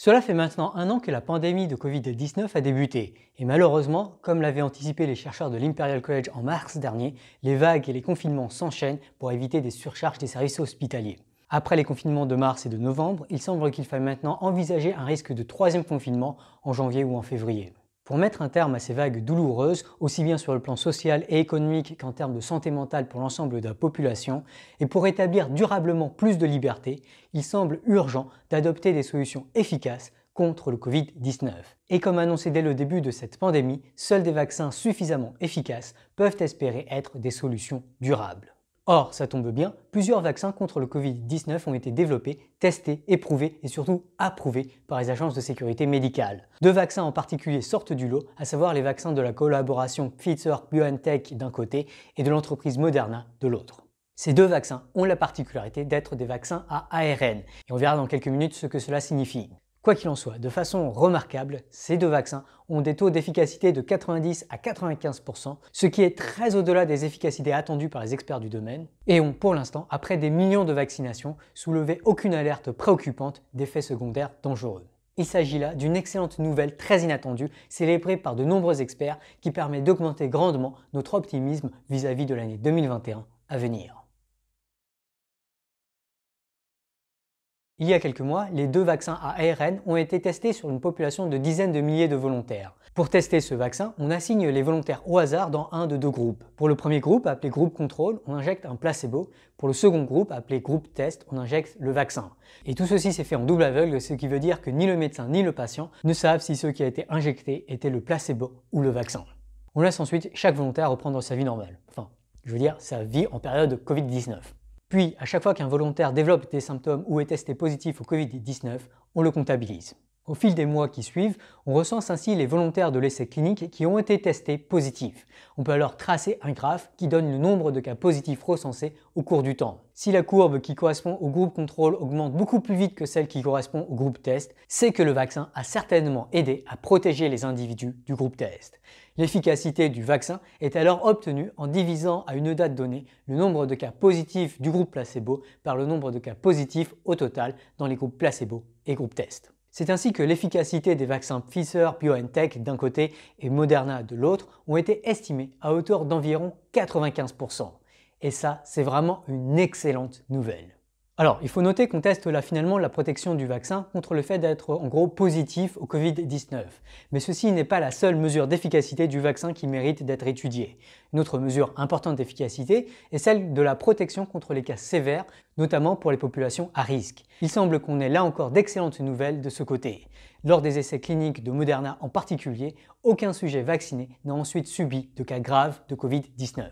Cela fait maintenant un an que la pandémie de Covid-19 a débuté, et malheureusement, comme l'avaient anticipé les chercheurs de l'Imperial College en mars dernier, les vagues et les confinements s'enchaînent pour éviter des surcharges des services hospitaliers. Après les confinements de mars et de novembre, il semble qu'il faille maintenant envisager un risque de troisième confinement en janvier ou en février. Pour mettre un terme à ces vagues douloureuses, aussi bien sur le plan social et économique qu'en termes de santé mentale pour l'ensemble de la population, et pour établir durablement plus de liberté, il semble urgent d'adopter des solutions efficaces contre le Covid-19. Et comme annoncé dès le début de cette pandémie, seuls des vaccins suffisamment efficaces peuvent espérer être des solutions durables. Or, ça tombe bien, plusieurs vaccins contre le Covid-19 ont été développés, testés, éprouvés et surtout approuvés par les agences de sécurité médicale. Deux vaccins en particulier sortent du lot, à savoir les vaccins de la collaboration Pfizer-BioNTech d'un côté et de l'entreprise Moderna de l'autre. Ces deux vaccins ont la particularité d'être des vaccins à ARN, et on verra dans quelques minutes ce que cela signifie. Quoi qu'il en soit, de façon remarquable, ces deux vaccins ont des taux d'efficacité de 90 à 95%, ce qui est très au-delà des efficacités attendues par les experts du domaine, et ont pour l'instant, après des millions de vaccinations, soulevé aucune alerte préoccupante d'effets secondaires dangereux. Il s'agit là d'une excellente nouvelle très inattendue, célébrée par de nombreux experts, qui permet d'augmenter grandement notre optimisme vis-à-vis de l'année 2021 à venir. Il y a quelques mois, les deux vaccins à ARN ont été testés sur une population de dizaines de milliers de volontaires. Pour tester ce vaccin, on assigne les volontaires au hasard dans un de deux groupes. Pour le premier groupe, appelé groupe contrôle, on injecte un placebo. Pour le second groupe, appelé groupe test, on injecte le vaccin. Et tout ceci s'est fait en double aveugle, ce qui veut dire que ni le médecin ni le patient ne savent si ce qui a été injecté était le placebo ou le vaccin. On laisse ensuite chaque volontaire reprendre sa vie normale. Enfin, je veux dire, sa vie en période Covid-19. Puis, à chaque fois qu'un volontaire développe des symptômes ou est testé positif au Covid-19, on le comptabilise. Au fil des mois qui suivent, on recense ainsi les volontaires de l'essai clinique qui ont été testés positifs. On peut alors tracer un graphe qui donne le nombre de cas positifs recensés au cours du temps. Si la courbe qui correspond au groupe contrôle augmente beaucoup plus vite que celle qui correspond au groupe test, c'est que le vaccin a certainement aidé à protéger les individus du groupe test. L'efficacité du vaccin est alors obtenue en divisant à une date donnée le nombre de cas positifs du groupe placebo par le nombre de cas positifs au total dans les groupes placebo et groupe test. C'est ainsi que l'efficacité des vaccins Pfizer-BioNTech d'un côté et Moderna de l'autre ont été estimées à hauteur d'environ 95%. Et ça, c'est vraiment une excellente nouvelle. Alors, il faut noter qu'on teste là finalement la protection du vaccin contre le fait d'être en gros positif au Covid-19. Mais ceci n'est pas la seule mesure d'efficacité du vaccin qui mérite d'être étudiée. Une autre mesure importante d'efficacité est celle de la protection contre les cas sévères, notamment pour les populations à risque. Il semble qu'on ait là encore d'excellentes nouvelles de ce côté. Lors des essais cliniques de Moderna en particulier, aucun sujet vacciné n'a ensuite subi de cas graves de Covid-19.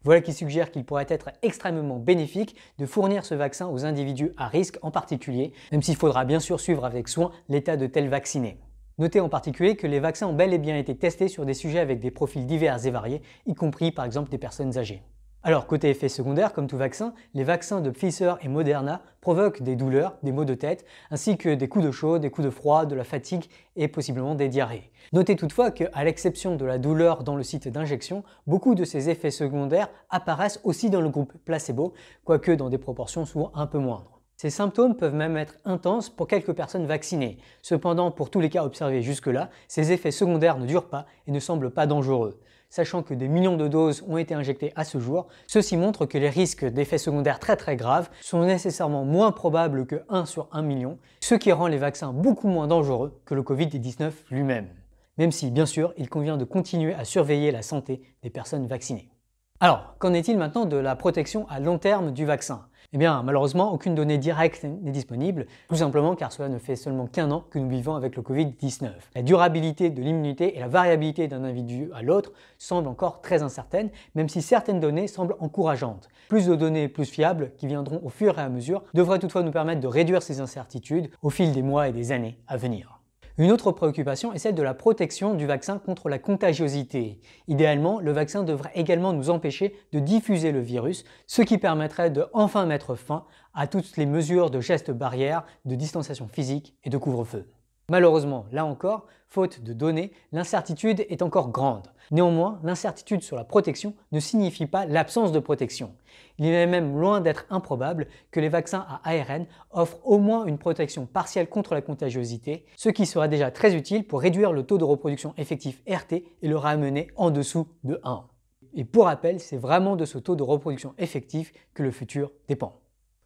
Voilà qui suggère qu'il pourrait être extrêmement bénéfique de fournir ce vaccin aux individus à risque en particulier, même s'il faudra bien sûr suivre avec soin l'état de tels vaccinés. Notez en particulier que les vaccins ont bel et bien été testés sur des sujets avec des profils divers et variés, y compris par exemple des personnes âgées. Alors côté effets secondaires, comme tout vaccin, les vaccins de Pfizer et Moderna provoquent des douleurs, des maux de tête, ainsi que des coups de chaud, des coups de froid, de la fatigue et possiblement des diarrhées. Notez toutefois qu'à l'exception de la douleur dans le site d'injection, beaucoup de ces effets secondaires apparaissent aussi dans le groupe placebo, quoique dans des proportions souvent un peu moindres. Ces symptômes peuvent même être intenses pour quelques personnes vaccinées. Cependant, pour tous les cas observés jusque-là, ces effets secondaires ne durent pas et ne semblent pas dangereux. Sachant que des millions de doses ont été injectées à ce jour, ceci montre que les risques d'effets secondaires très graves sont nécessairement moins probables que 1 sur 1 million, ce qui rend les vaccins beaucoup moins dangereux que le Covid-19 lui-même. Même si, bien sûr, il convient de continuer à surveiller la santé des personnes vaccinées. Alors, qu'en est-il maintenant de la protection à long terme du vaccin ? Eh bien, malheureusement, aucune donnée directe n'est disponible, tout simplement car cela ne fait seulement qu'un an que nous vivons avec le Covid-19. La durabilité de l'immunité et la variabilité d'un individu à l'autre semblent encore très incertaines, même si certaines données semblent encourageantes. Plus de données plus fiables, qui viendront au fur et à mesure, devraient toutefois nous permettre de réduire ces incertitudes au fil des mois et des années à venir. Une autre préoccupation est celle de la protection du vaccin contre la contagiosité. Idéalement, le vaccin devrait également nous empêcher de diffuser le virus, ce qui permettrait de enfin mettre fin à toutes les mesures de gestes barrières, de distanciation physique et de couvre-feu. Malheureusement, là encore, faute de données, l'incertitude est encore grande. Néanmoins, l'incertitude sur la protection ne signifie pas l'absence de protection. Il est même loin d'être improbable que les vaccins à ARN offrent au moins une protection partielle contre la contagiosité, ce qui serait déjà très utile pour réduire le taux de reproduction effectif RT et le ramener en dessous de 1. Et pour rappel, c'est vraiment de ce taux de reproduction effectif que le futur dépend.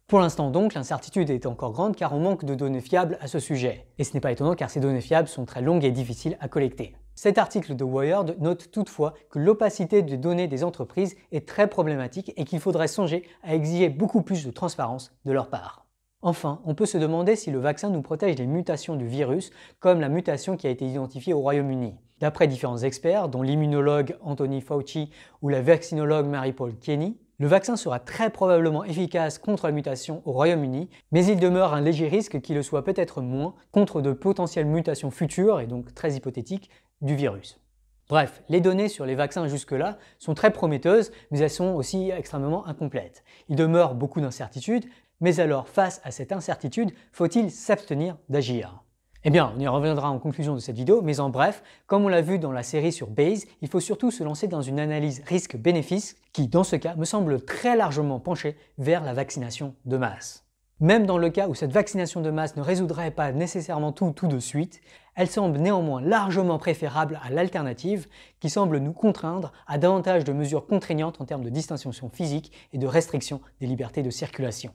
Pour l'instant donc, l'incertitude est encore grande car on manque de données fiables à ce sujet. Et ce n'est pas étonnant car ces données fiables sont très longues et difficiles à collecter. Cet article de Wired note toutefois que l'opacité des données des entreprises est très problématique et qu'il faudrait songer à exiger beaucoup plus de transparence de leur part. Enfin, on peut se demander si le vaccin nous protège des mutations du virus, comme la mutation qui a été identifiée au Royaume-Uni. D'après différents experts, dont l'immunologue Anthony Fauci ou la vaccinologue Mary-Paul Kenney, le vaccin sera très probablement efficace contre la mutation au Royaume-Uni, mais il demeure un léger risque qu'il le soit peut-être moins contre de potentielles mutations futures, et donc très hypothétiques, du virus. Bref, les données sur les vaccins jusque-là sont très prometteuses, mais elles sont aussi extrêmement incomplètes. Il demeure beaucoup d'incertitudes, mais alors face à cette incertitude, faut-il s'abstenir d'agir ? Eh bien, on y reviendra en conclusion de cette vidéo, mais en bref, comme on l'a vu dans la série sur Bayes, il faut surtout se lancer dans une analyse risque-bénéfice qui, dans ce cas, me semble très largement pencher vers la vaccination de masse. Même dans le cas où cette vaccination de masse ne résoudrait pas nécessairement tout de suite, elle semble néanmoins largement préférable à l'alternative qui semble nous contraindre à davantage de mesures contraignantes en termes de distanciation physique et de restriction des libertés de circulation.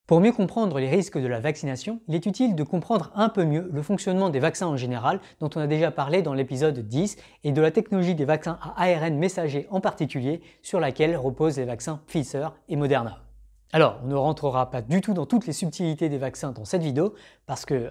Pour mieux comprendre les risques de la vaccination, il est utile de comprendre un peu mieux le fonctionnement des vaccins en général, dont on a déjà parlé dans l'épisode 10, et de la technologie des vaccins à ARN messager en particulier, sur laquelle reposent les vaccins Pfizer et Moderna. Alors, on ne rentrera pas du tout dans toutes les subtilités des vaccins dans cette vidéo, parce que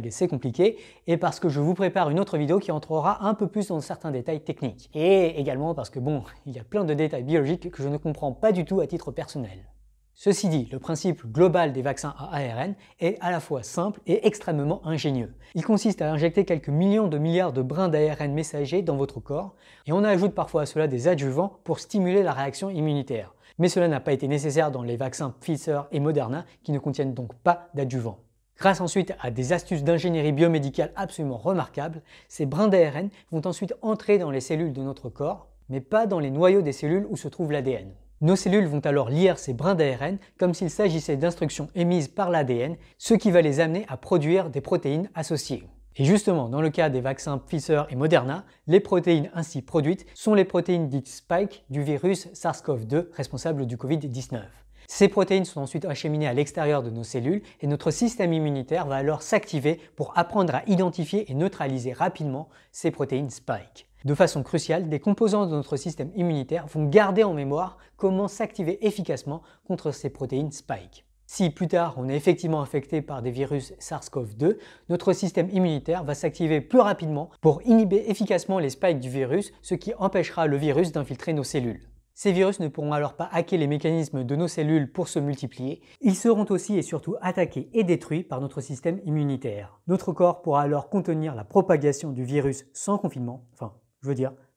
c'est compliqué, et parce que je vous prépare une autre vidéo qui entrera un peu plus dans certains détails techniques. Et également parce que il y a plein de détails biologiques que je ne comprends pas du tout à titre personnel. Ceci dit, le principe global des vaccins à ARN est à la fois simple et extrêmement ingénieux. Il consiste à injecter quelques millions de milliards de brins d'ARN messagers dans votre corps, et on ajoute parfois à cela des adjuvants pour stimuler la réaction immunitaire. Mais cela n'a pas été nécessaire dans les vaccins Pfizer et Moderna qui ne contiennent donc pas d'adjuvants. Grâce ensuite à des astuces d'ingénierie biomédicale absolument remarquables, ces brins d'ARN vont ensuite entrer dans les cellules de notre corps, mais pas dans les noyaux des cellules où se trouve l'ADN. Nos cellules vont alors lire ces brins d'ARN comme s'il s'agissait d'instructions émises par l'ADN, ce qui va les amener à produire des protéines associées. Et justement, dans le cas des vaccins Pfizer et Moderna, les protéines ainsi produites sont les protéines dites spike du virus SARS-CoV-2 responsable du Covid-19. Ces protéines sont ensuite acheminées à l'extérieur de nos cellules et notre système immunitaire va alors s'activer pour apprendre à identifier et neutraliser rapidement ces protéines spike. De façon cruciale, des composants de notre système immunitaire vont garder en mémoire comment s'activer efficacement contre ces protéines spike. Si plus tard on est effectivement infecté par des virus SARS-CoV-2, notre système immunitaire va s'activer plus rapidement pour inhiber efficacement les spikes du virus, ce qui empêchera le virus d'infiltrer nos cellules. Ces virus ne pourront alors pas hacker les mécanismes de nos cellules pour se multiplier, ils seront aussi et surtout attaqués et détruits par notre système immunitaire. Notre corps pourra alors contenir la propagation du virus sans confinement,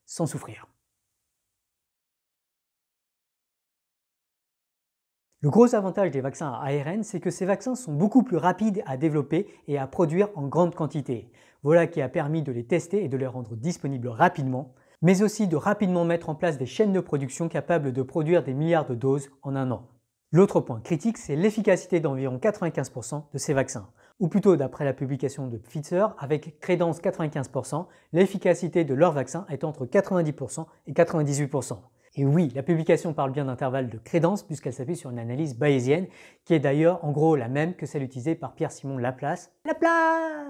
sans souffrir. Le gros avantage des vaccins à ARN, c'est que ces vaccins sont beaucoup plus rapides à développer et à produire en grande quantité. Voilà qui a permis de les tester et de les rendre disponibles rapidement, mais aussi de rapidement mettre en place des chaînes de production capables de produire des milliards de doses en un an. L'autre point critique, c'est l'efficacité d'environ 95% de ces vaccins. Ou plutôt, d'après la publication de Pfizer, avec crédence 95%, l'efficacité de leur vaccin est entre 90% et 98%. Et oui, la publication parle bien d'intervalle de crédence puisqu'elle s'appuie sur une analyse bayésienne qui est d'ailleurs en gros la même que celle utilisée par Pierre-Simon Laplace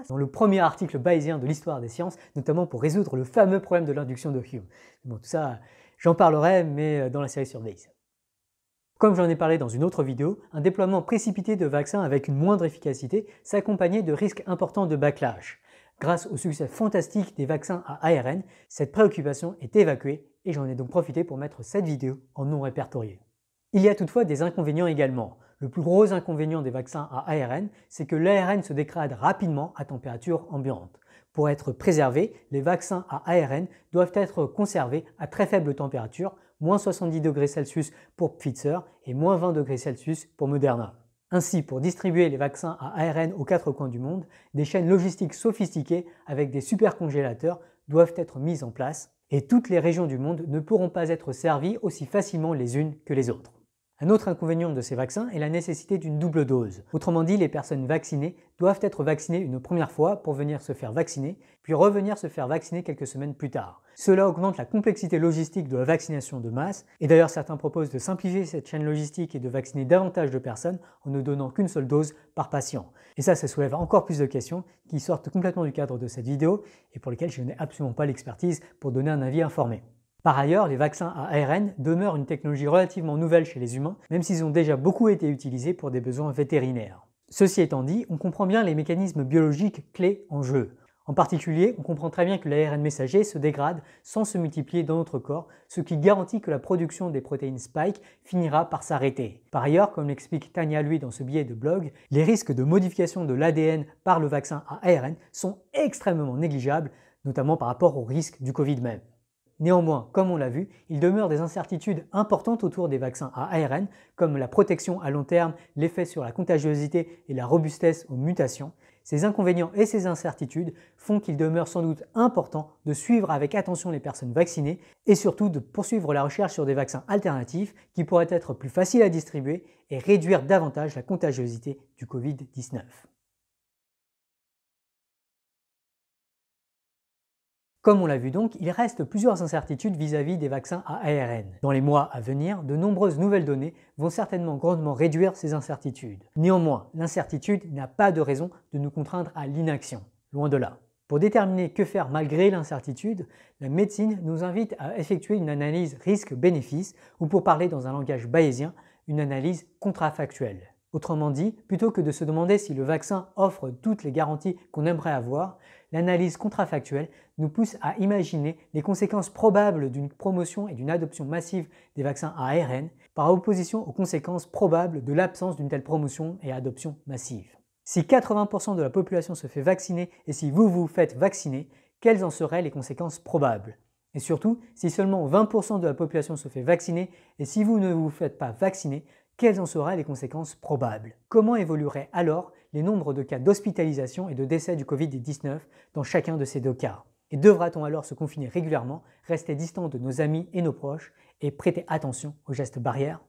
dans le premier article bayésien de l'histoire des sciences, notamment pour résoudre le fameux problème de l'induction de Hume. Bon, tout ça, j'en parlerai, mais dans la série sur Bayes. Comme j'en ai parlé dans une autre vidéo, un déploiement précipité de vaccins avec une moindre efficacité s'accompagnait de risques importants de backlash. Grâce au succès fantastique des vaccins à ARN, cette préoccupation est évacuée et j'en ai donc profité pour mettre cette vidéo en non répertorié. Il y a toutefois des inconvénients également. Le plus gros inconvénient des vaccins à ARN, c'est que l'ARN se dégrade rapidement à température ambiante. Pour être préservés, les vaccins à ARN doivent être conservés à très faible température, moins 70 °C pour Pfizer et moins 20 °C pour Moderna. Ainsi, pour distribuer les vaccins à ARN aux quatre coins du monde, des chaînes logistiques sophistiquées avec des supercongélateurs doivent être mises en place et toutes les régions du monde ne pourront pas être servies aussi facilement les unes que les autres. Un autre inconvénient de ces vaccins est la nécessité d'une double dose. Autrement dit, les personnes vaccinées doivent être vaccinées une première fois pour venir se faire vacciner, puis revenir se faire vacciner quelques semaines plus tard. Cela augmente la complexité logistique de la vaccination de masse, et d'ailleurs certains proposent de simplifier cette chaîne logistique et de vacciner davantage de personnes en ne donnant qu'une seule dose par patient. Et ça soulève encore plus de questions qui sortent complètement du cadre de cette vidéo et pour lesquelles je n'ai absolument pas l'expertise pour donner un avis informé. Par ailleurs, les vaccins à ARN demeurent une technologie relativement nouvelle chez les humains, même s'ils ont déjà beaucoup été utilisés pour des besoins vétérinaires. Ceci étant dit, on comprend bien les mécanismes biologiques clés en jeu. En particulier, on comprend très bien que l'ARN messager se dégrade sans se multiplier dans notre corps, ce qui garantit que la production des protéines spike finira par s'arrêter. Par ailleurs, comme l'explique Tania Lui dans ce billet de blog, les risques de modification de l'ADN par le vaccin à ARN sont extrêmement négligeables, notamment par rapport au risque du Covid même. Néanmoins, comme on l'a vu, il demeure des incertitudes importantes autour des vaccins à ARN, comme la protection à long terme, l'effet sur la contagiosité et la robustesse aux mutations. Ces inconvénients et ces incertitudes font qu'il demeure sans doute important de suivre avec attention les personnes vaccinées et surtout de poursuivre la recherche sur des vaccins alternatifs qui pourraient être plus faciles à distribuer et réduire davantage la contagiosité du Covid-19. Comme on l'a vu donc, il reste plusieurs incertitudes vis-à-vis des vaccins à ARN. Dans les mois à venir, de nombreuses nouvelles données vont certainement grandement réduire ces incertitudes. Néanmoins, l'incertitude n'a pas de raison de nous contraindre à l'inaction, loin de là. Pour déterminer que faire malgré l'incertitude, la médecine nous invite à effectuer une analyse risque-bénéfice, ou pour parler dans un langage bayésien, une analyse contrafactuelle. Autrement dit, plutôt que de se demander si le vaccin offre toutes les garanties qu'on aimerait avoir, l'analyse contrafactuelle nous pousse à imaginer les conséquences probables d'une promotion et d'une adoption massive des vaccins à ARN par opposition aux conséquences probables de l'absence d'une telle promotion et adoption massive. Si 80% de la population se fait vacciner et si vous vous faites vacciner, quelles en seraient les conséquences probables? Et surtout, si seulement 20% de la population se fait vacciner et si vous ne vous faites pas vacciner, quelles en seraient les conséquences probables? Comment évolueraient alors les nombres de cas d'hospitalisation et de décès du Covid-19 dans chacun de ces deux cas? Et devra-t-on alors se confiner régulièrement, rester distant de nos amis et nos proches et prêter attention aux gestes barrières?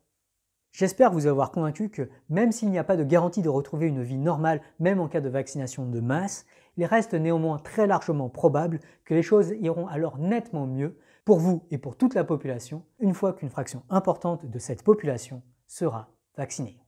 J'espère vous avoir convaincu que même s'il n'y a pas de garantie de retrouver une vie normale, même en cas de vaccination de masse, il reste néanmoins très largement probable que les choses iront alors nettement mieux pour vous et pour toute la population une fois qu'une fraction importante de cette population sera vaccinée.